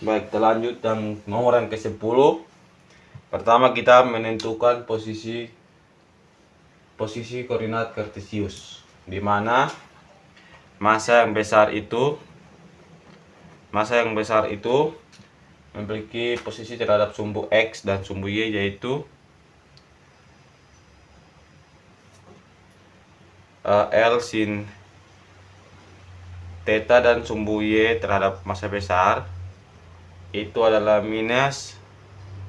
Baik, kita lanjut yang nomor yang ke-10. Pertama kita menentukan posisi koordinat kartesius, di mana massa yang besar itu memiliki posisi terhadap sumbu X dan sumbu Y, yaitu L sin theta, dan sumbu Y terhadap massa besar itu adalah minus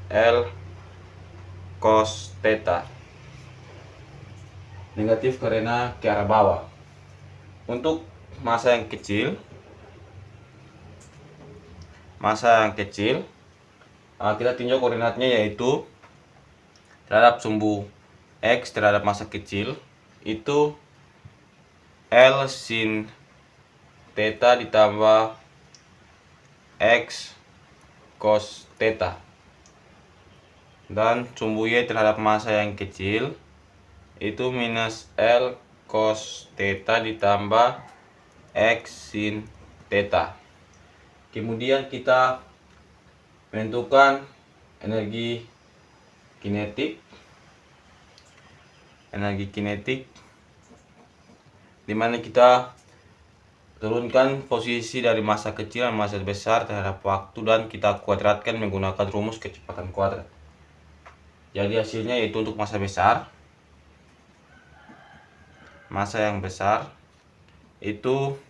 L cos theta. Negatif karena ke arah bawah. Untuk massa yang kecil, kita tinjau koordinatnya, yaitu terhadap sumbu X terhadap massa kecil itu L sin theta ditambah X cos theta, dan sumbu Y terhadap massa yang kecil itu minus L cos theta ditambah X sin theta. Kemudian kita menentukan energi kinetik, di mana kita turunkan posisi dari massa kecil dan massa besar terhadap waktu, dan kita kuadratkan menggunakan rumus kecepatan kuadrat. Jadi hasilnya yaitu untuk massa yang besar itu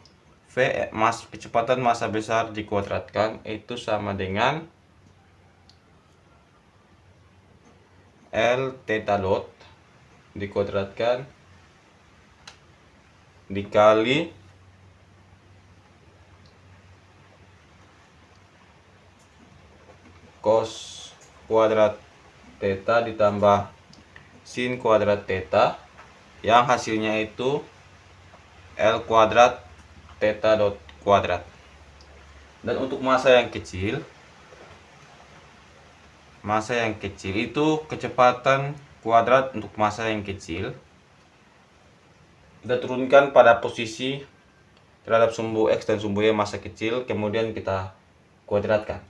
kecepatan massa besar dikuadratkan itu sama dengan L theta dot dikuadratkan dikali cos kuadrat theta ditambah sin kuadrat theta, yang hasilnya itu L kuadrat theta dot kuadrat. Dan untuk massa yang kecil itu kecepatan kuadrat untuk massa yang kecil kita turunkan pada posisi terhadap sumbu X dan sumbu Y massa kecil, kemudian kita kuadratkan,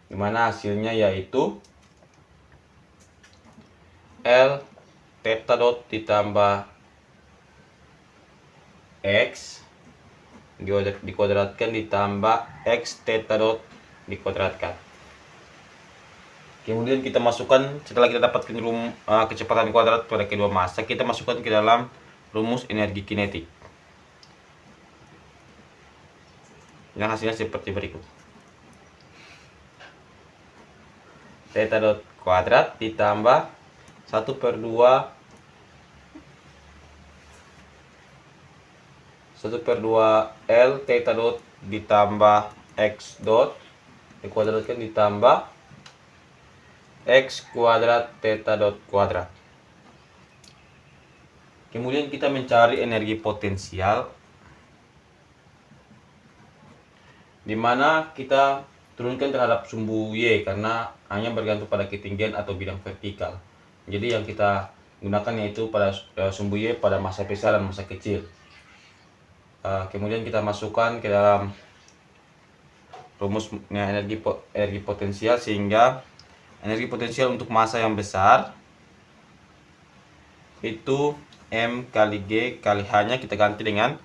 dimana hasilnya yaitu L theta dot ditambah X dikuadratkan ditambah X theta dot dikuadratkan. Kemudian kita masukkan, setelah kita dapatkan kecepatan kuadrat pada kedua massa, kita masukkan ke dalam rumus energi kinetik, yang hasilnya seperti berikut. Theta dot kuadrat ditambah 1/2 L theta dot ditambah X dot dikuadratkan ditambah X kuadrat theta dot kuadrat. Kemudian kita mencari energi potensial, di mana kita turunkan terhadap sumbu Y karena hanya bergantung pada ketinggian atau bidang vertikal. Jadi yang kita gunakan yaitu pada sumbu Y pada massa besar dan massa kecil. Kemudian kita masukkan ke dalam rumusnya energi potensial, sehingga energi potensial untuk massa yang besar itu M kali G kali H-nya kita ganti dengan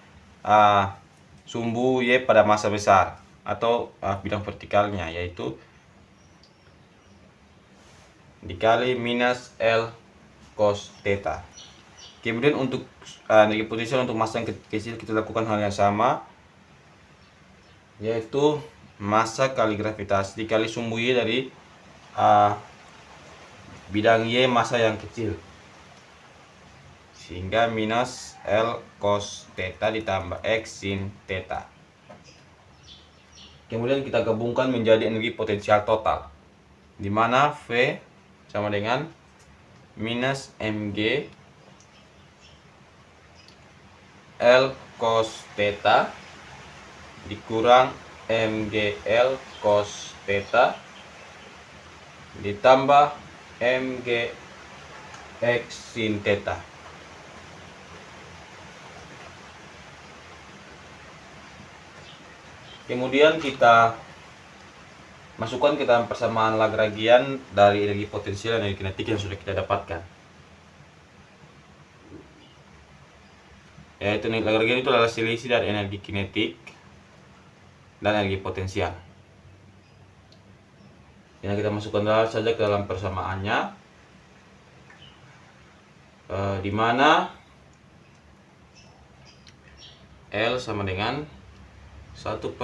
sumbu Y pada massa besar atau bidang vertikalnya, yaitu dikali minus L cos theta. Kemudian untuk energi potensial untuk massa yang kecil kita lakukan hal yang sama, yaitu massa kali gravitasi dikali sumbu Y dari bidang Y massa yang kecil, sehingga minus L cos theta ditambah X sin theta. Kemudian kita gabungkan menjadi energi potensial total, di mana V sama dengan minus Mg L cos theta dikurang MgL cos theta ditambah Mg X sin theta. Kemudian kita masukkan ke dalam persamaan Lagrangian dari energi potensial dan energi kinetik yang sudah kita dapatkan. Yaitu Lagrangian itu adalah selisih dari energi kinetik dan energi potensial. Yang kita masukkan saja ke dalam persamaannya, di mana L sama dengan 1/2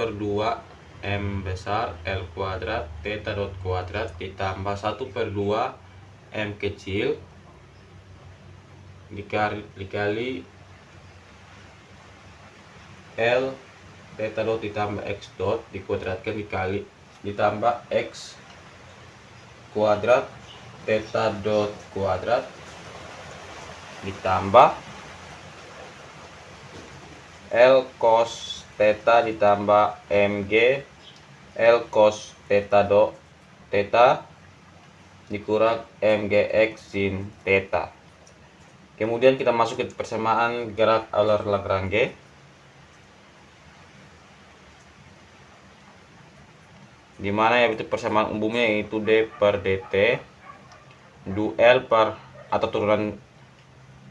M besar L kuadrat theta dot kuadrat ditambah 1/2 M kecil dikali L theta dot ditambah X dot dikuadratkan ditambah X kuadrat theta dot kuadrat ditambah L cos theta ditambah MG L cos theta dot theta dikurang MGX sin theta. Kemudian kita masuk ke persamaan gerak Euler-Lagrange, di mana yaitu persamaan umumnya yaitu D per dt duel per atau turunan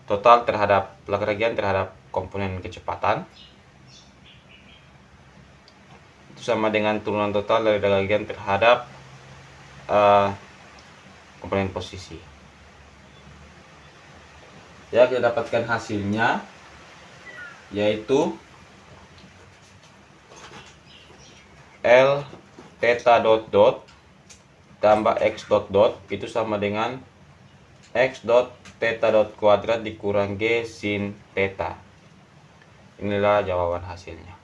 total terhadap Lagrangian terhadap komponen kecepatan itu sama dengan turunan total dari Lagrangian terhadap komponen posisi. Ya, kita dapatkan hasilnya yaitu L theta dot dot tambah X dot dot itu sama dengan X dot theta dot kuadrat dikurang G sin theta. Inilah jawaban hasilnya.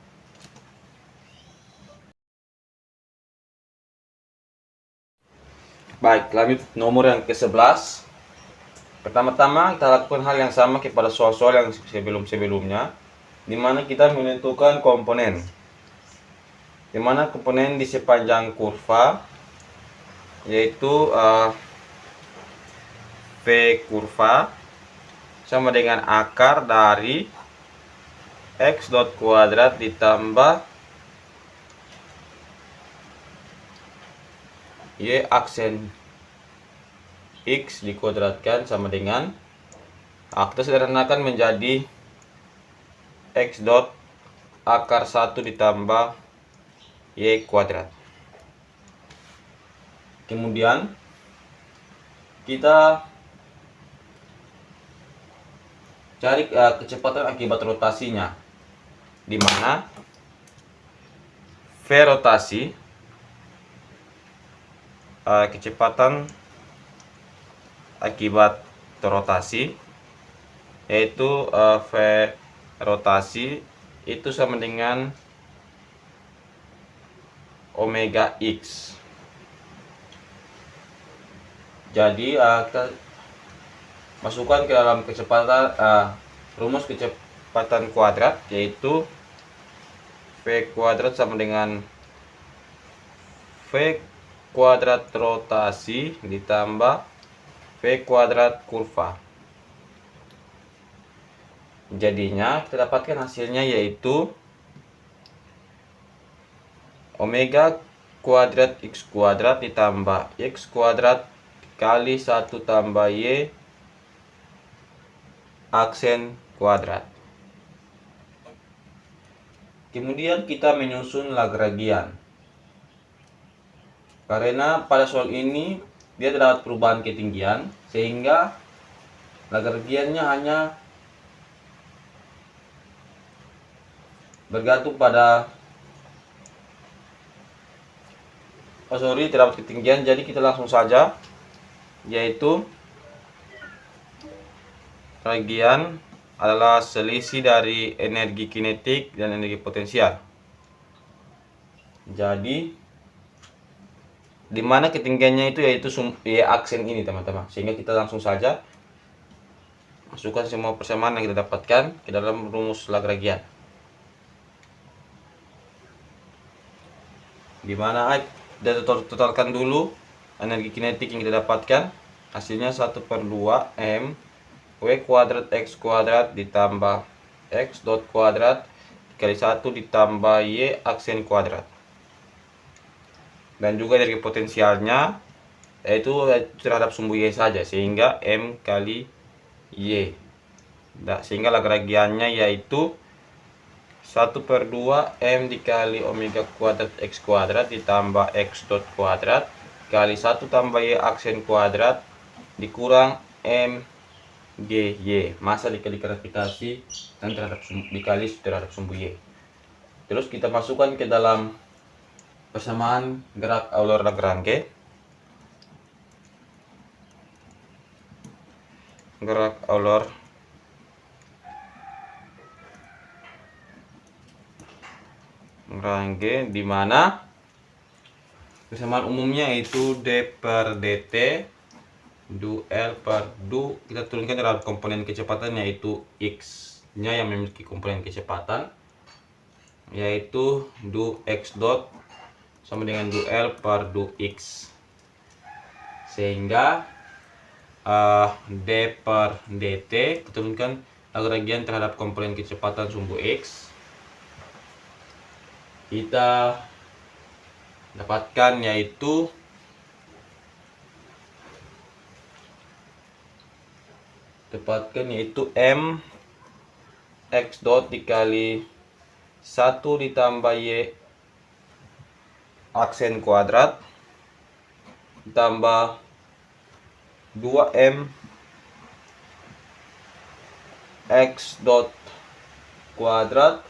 Baik, lanjut nomor yang ke-11. Pertama-tama kita lakukan hal yang sama kepada soal-soal yang sebelum-sebelumnya, di mana kita menentukan komponen. Di mana komponen di sepanjang kurva yaitu V kurva sama dengan akar dari X dot kuadrat ditambah Y aksen X dikuadratkan sama dengan kita sederhanakan menjadi X dot akar 1 ditambah Y kuadrat. Kemudian kita cari kecepatan akibat rotasinya, di mana V rotasi kecepatan akibat rotasi yaitu V rotasi itu sama dengan omega X. Jadi kita masukkan ke dalam kecepatan rumus kecepatan kuadrat yaitu V kuadrat sama dengan V kuadrat rotasi ditambah V kuadrat kurva. Jadinya kita dapatkan hasilnya yaitu omega kuadrat X kuadrat ditambah X kuadrat kali 1 tambah Y aksen kuadrat. Kemudian kita menyusun Lagrangian. Karena pada soal ini dia terdapat perubahan ketinggian, sehingga Lagrangiannya hanya bergantung pada terdapat ketinggian. Jadi kita langsung saja, yaitu Lagrangian adalah selisih dari energi kinetik dan energi potensial. Jadi di mana ketinggiannya itu yaitu Y aksen ini teman-teman, sehingga kita langsung saja masukkan semua persamaan yang kita dapatkan ke dalam rumus Lagrangian, di mana kita totalkan dulu energi kinetik yang kita dapatkan. Hasilnya 1/2 M W kuadrat X kuadrat ditambah X dot kuadrat dikali 1 ditambah Y aksen kuadrat. dan juga dari potensialnya yaitu terhadap sumbu Y saja, sehingga M kali Y. Sehingga Lagrangiannya yaitu 1/2 M dikali omega kuadrat X kuadrat ditambah X dot kuadrat kali 1 tambah Y aksen kuadrat dikurang M G Y, masa dikali gravitasi dan dikali terhadap sumbu Y. Terus kita masukkan ke dalam persamaan gerak Euler Lagrange. Gerak Euler Lagrange, di mana persamaan umumnya itu d per dt du L per du kita turunkan terhadap komponen kecepatan, yaitu x nya yang memiliki komponen kecepatan, yaitu du x dot sama dengan du L per du x, sehingga d per dt diturunkan Lagrangian terhadap komponen kecepatan sumbu x, kita dapatkan yaitu M x dot dikali 1 ditambah Y aksen kuadrat ditambah 2M x dot kuadrat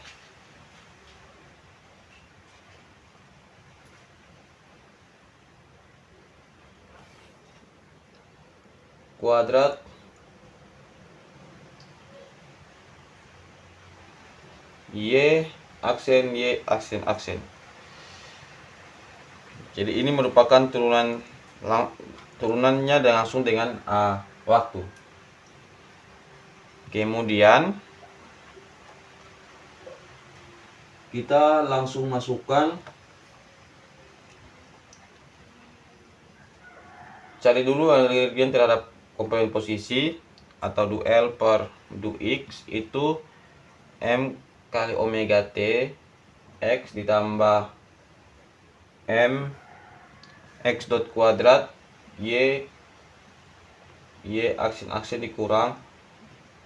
Y aksen. Jadi ini merupakan turunannya langsung dengan waktu. Kemudian kita langsung masukkan, cari dulu Lagrangian terhadap komponen posisi atau du L per du X, itu M kali omega T X ditambah M X dot kuadrat Y aksen dikurang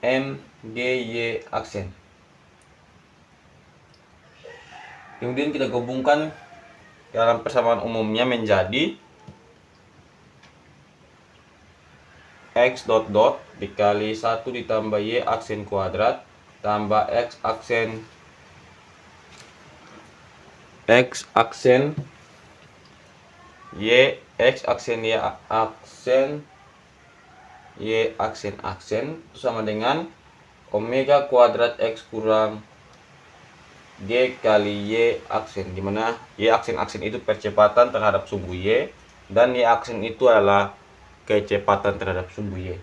M G Y aksen. Kemudian kita gabungkan dalam persamaan umumnya menjadi X dot dot dikali 1 ditambah Y aksen kuadrat tambah X aksen Y aksen itu sama dengan omega kuadrat X kurang G kali Y aksen, dimana Y aksen itu percepatan terhadap sumbu Y dan Y aksen itu adalah kecepatan terhadap sumbu Y.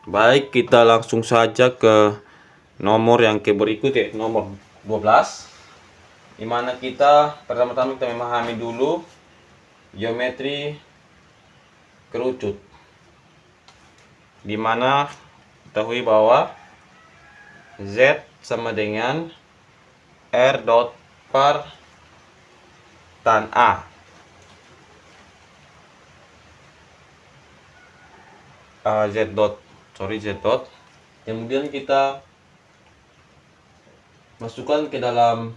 Baik, kita langsung saja ke nomor yang berikut, ya, nomor 12, dimana kita pertama-tama kita memahami dulu geometri kerucut, dimana ketahui bahwa Z sama dengan R dot per tan A. Z dot. Kemudian kita masukkan ke dalam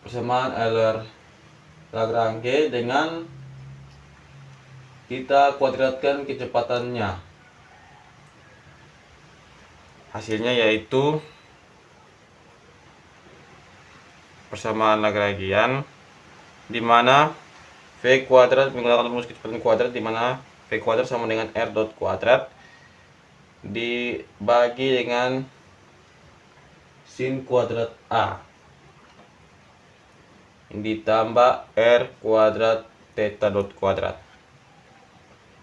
persamaan Euler Lagrange dengan kita kuadratkan kecepatannya. Hasilnya yaitu persamaan Lagrangian, di mana V kuadrat menggunakan rumus kecepatan kuadrat, di mana V kuadrat sama dengan R dot kuadrat dibagi dengan sin kuadrat A ditambah R kuadrat theta dot kuadrat.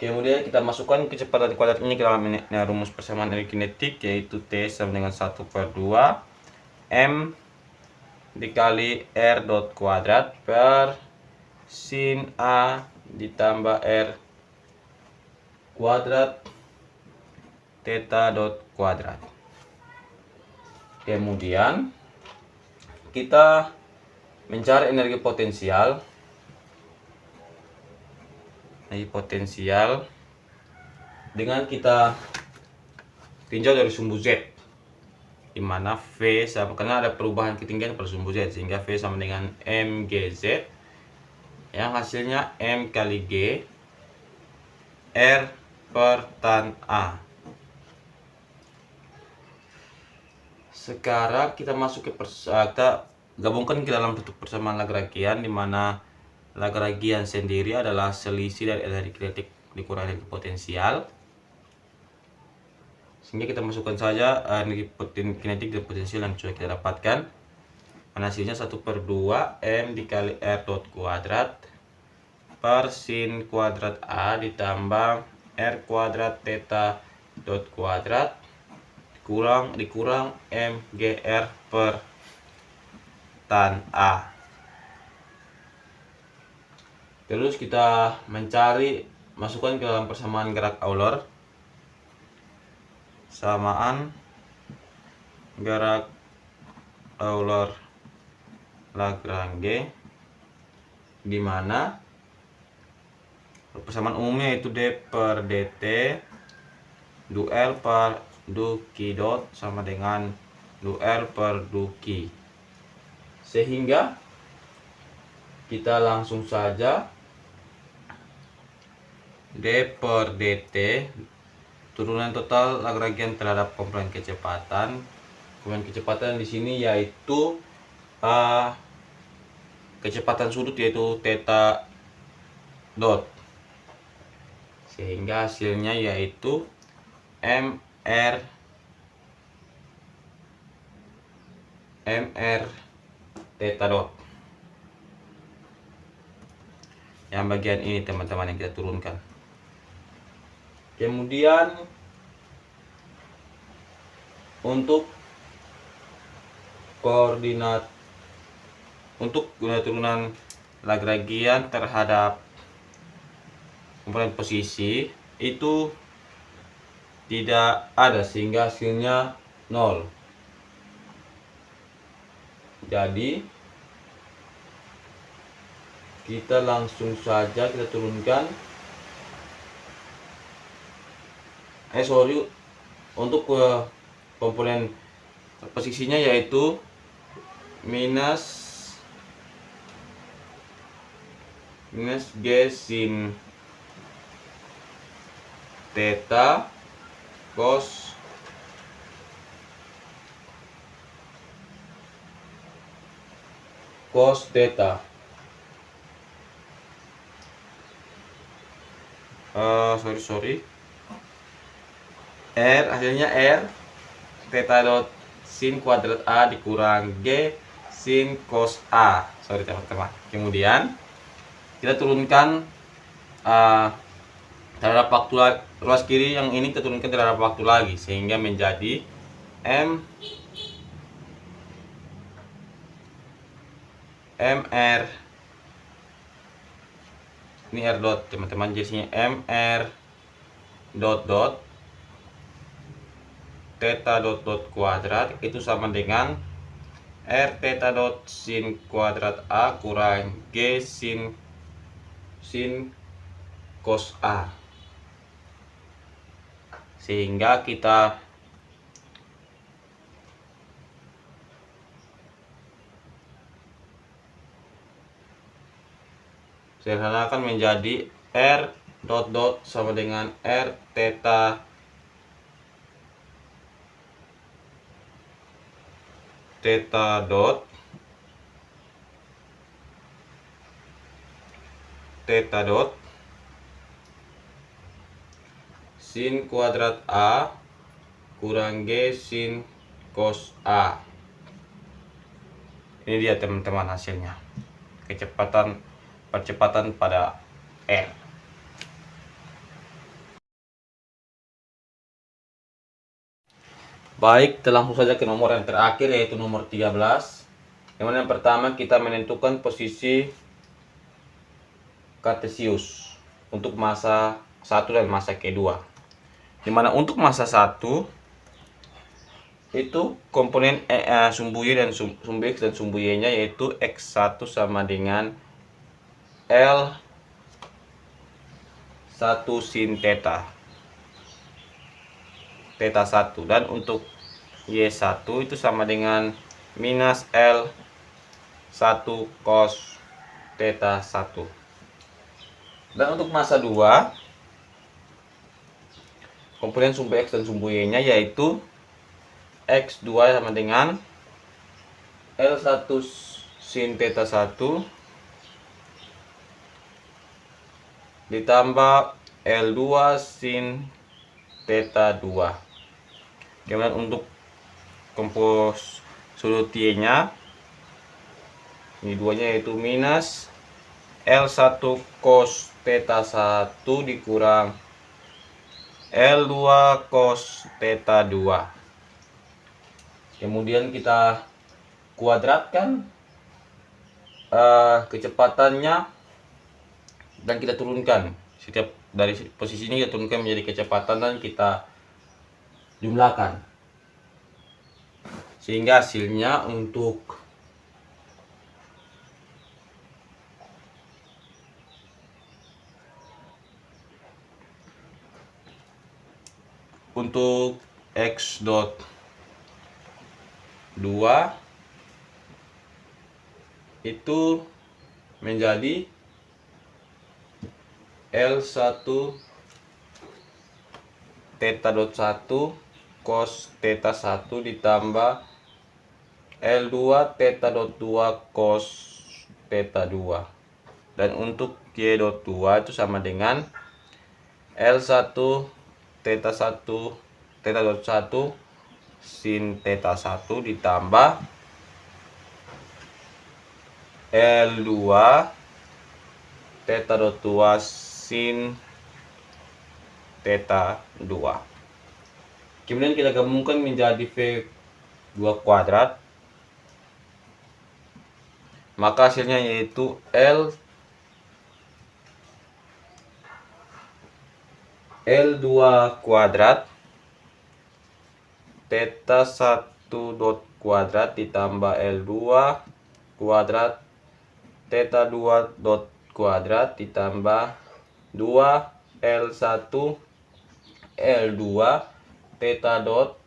Kemudian kita masukkan kecepatan kuadrat ini ke dalam rumus persamaan elektrokinetik, yaitu T sama dengan 1/2 M dikali R dot kuadrat per sin A ditambah R kuadrat theta dot kuadrat. Kemudian kita mencari energi potensial. Dengan kita tinjau dari sumbu Z, di mana V sama, karena ada perubahan ketinggian pada sumbu Z, sehingga V sama dengan MGZ yang hasilnya M kali G R per tan A. Sekarang kita masuk ke kita gabungkan ke dalam bentuk persamaan Lagrangian, di mana Lagrangian sendiri adalah selisih dari energi kinetik dikurang energi potensial. Sehingga kita masukkan saja energi kinetik dan potensial yang sudah kita dapatkan. Hasilnya 1/2 M dikali R dot kuadrat per sin kuadrat A ditambah R kuadrat theta dot kuadrat dikurang MGR per tan A. Terus kita masukkan ke dalam persamaan gerak Euler. Samaan gerak Euler Lagrange, di mana persamaan umumnya itu D per dt du L per du Q dot sama dengan du L per du Q. Sehingga kita langsung saja D per dt, turunan total Lagrangian terhadap komponen kecepatan. Komponen kecepatan di sini yaitu kecepatan sudut, yaitu theta dot. Sehingga hasilnya yaitu MR theta dot. Yang bagian ini teman-teman yang kita turunkan. Kemudian untuk koordinat turunan Lagrangian terhadap komponen posisi itu tidak ada, sehingga hasilnya 0. Jadi kita langsung saja kita turunkan untuk komponen posisinya yaitu minus G sin theta cos theta. R hasilnya R theta dot sin kuadrat A dikurang G sin cos A. Teman-teman. Kemudian kita turunkan terhadap waktu ruas kiri yang ini, kita turunkan terhadap waktu lagi, sehingga menjadi MR, ini R dot teman-teman, jadinya MR dot theta dot kuadrat itu sama dengan R theta dot sin kuadrat A kurang G sin cos A. Sehingga kita sederhanakan menjadi R dot sama dengan R theta dot sin kuadrat A kurang G sin cos A. Ini dia teman-teman hasilnya, percepatan pada R. Baik, kita langsung saja ke nomor yang terakhir, yaitu nomor 13. Yang pertama kita menentukan posisi Cartesius untuk massa 1 dan massa kedua. Dimana untuk massa 1 itu komponen sumbu Y dan sumbu X dan sumbu Y nya, yaitu X1 sama dengan L1 sin theta 1, dan untuk Y1 itu sama dengan minus L1 cos theta 1. Dan untuk massa 2, komponen sumbu X dan sumbu Y nya, yaitu X2 sama dengan L1 sin theta 1 ditambah L2 sin theta 2. Kemudian untuk kompos sudut Y nya, ini duanya, yaitu minus L1 cos theta 1 dikurang L2 cos theta 2. Kemudian kita kuadratkan kecepatannya dan kita turunkan. Setiap dari posisi ini kita turunkan menjadi kecepatan dan kita jumlahkan, sehingga hasilnya untuk X dot 2 itu menjadi L1 theta dot 1 cos theta 1 ditambah L2 theta dot 2 cos theta 2. Dan untuk Y dot 2 itu sama dengan L1 theta 1 theta dot 1 sin theta 1 ditambah L2 theta dot 2 sin theta 2. Kemudian kita gabungkan menjadi V2 kuadrat, maka hasilnya yaitu L2 kuadrat theta 1 dot kuadrat ditambah L2 kuadrat theta 2 dot kuadrat ditambah 2 L1 L2 theta dot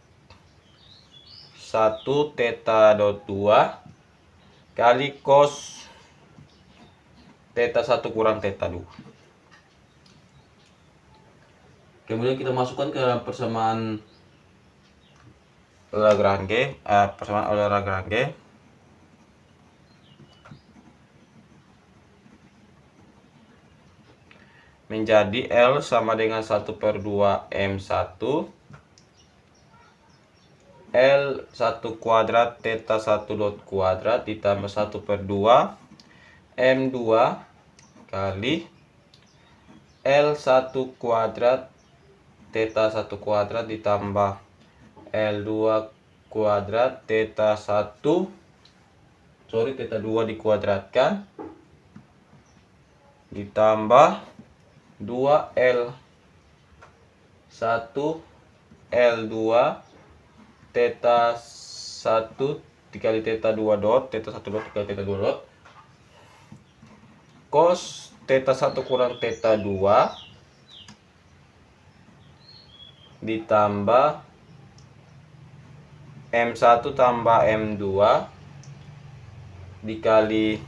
1 theta dot 2 kali cos theta 1 kurang theta 2. Kemudian kita masukkan ke dalam persamaan Lagrange, menjadi L sama dengan 1/2 M1 L1 kuadrat theta 1 dot kuadrat ditambah 1/2 M2 kali L1 kuadrat theta 1 kuadrat ditambah L2 kuadrat theta 2 dikuadratkan ditambah 2L1 L2 theta 1 dikali theta 2 dot theta 1 dot dikali theta 2 dot cos theta 1 kurang theta 2 ditambah M1 tambah M2 dikali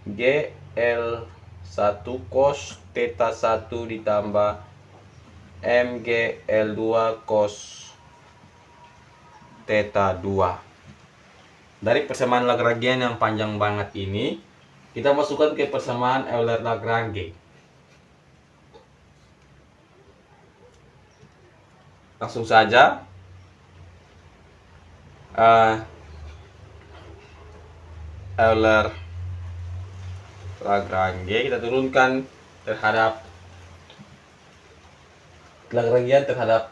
GL1 cos theta 1 ditambah MGL2 cos theta 2. Dari persamaan Lagrangian yang panjang banget ini, kita masukkan ke persamaan Euler-Lagrange. Langsung saja Euler-Lagrange kita turunkan terhadap Lagrangian terhadap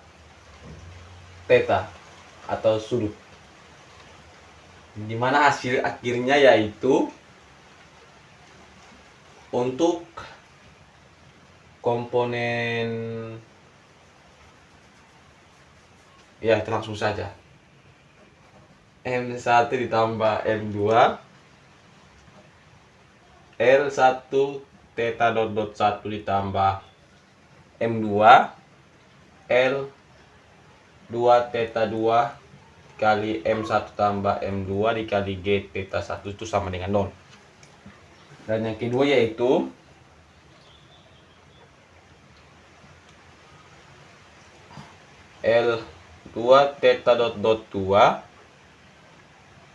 theta atau sudut, dimana hasil akhirnya yaitu untuk komponen, ya, itu langsung saja M1 ditambah M2 L1 theta dot dot 1 ditambah M2 L2 theta 2 kali M1 tambah M2 dikali G theta 1 itu sama dengan 0. Dan yang kedua yaitu L2 theta dot dot 2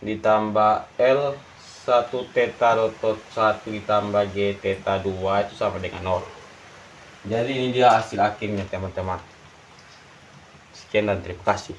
ditambah L1 theta dot dot 1 ditambah G theta 2 itu sama dengan 0. Jadi ini dia hasil akhirnya teman-teman. Sekian dan terima kasih.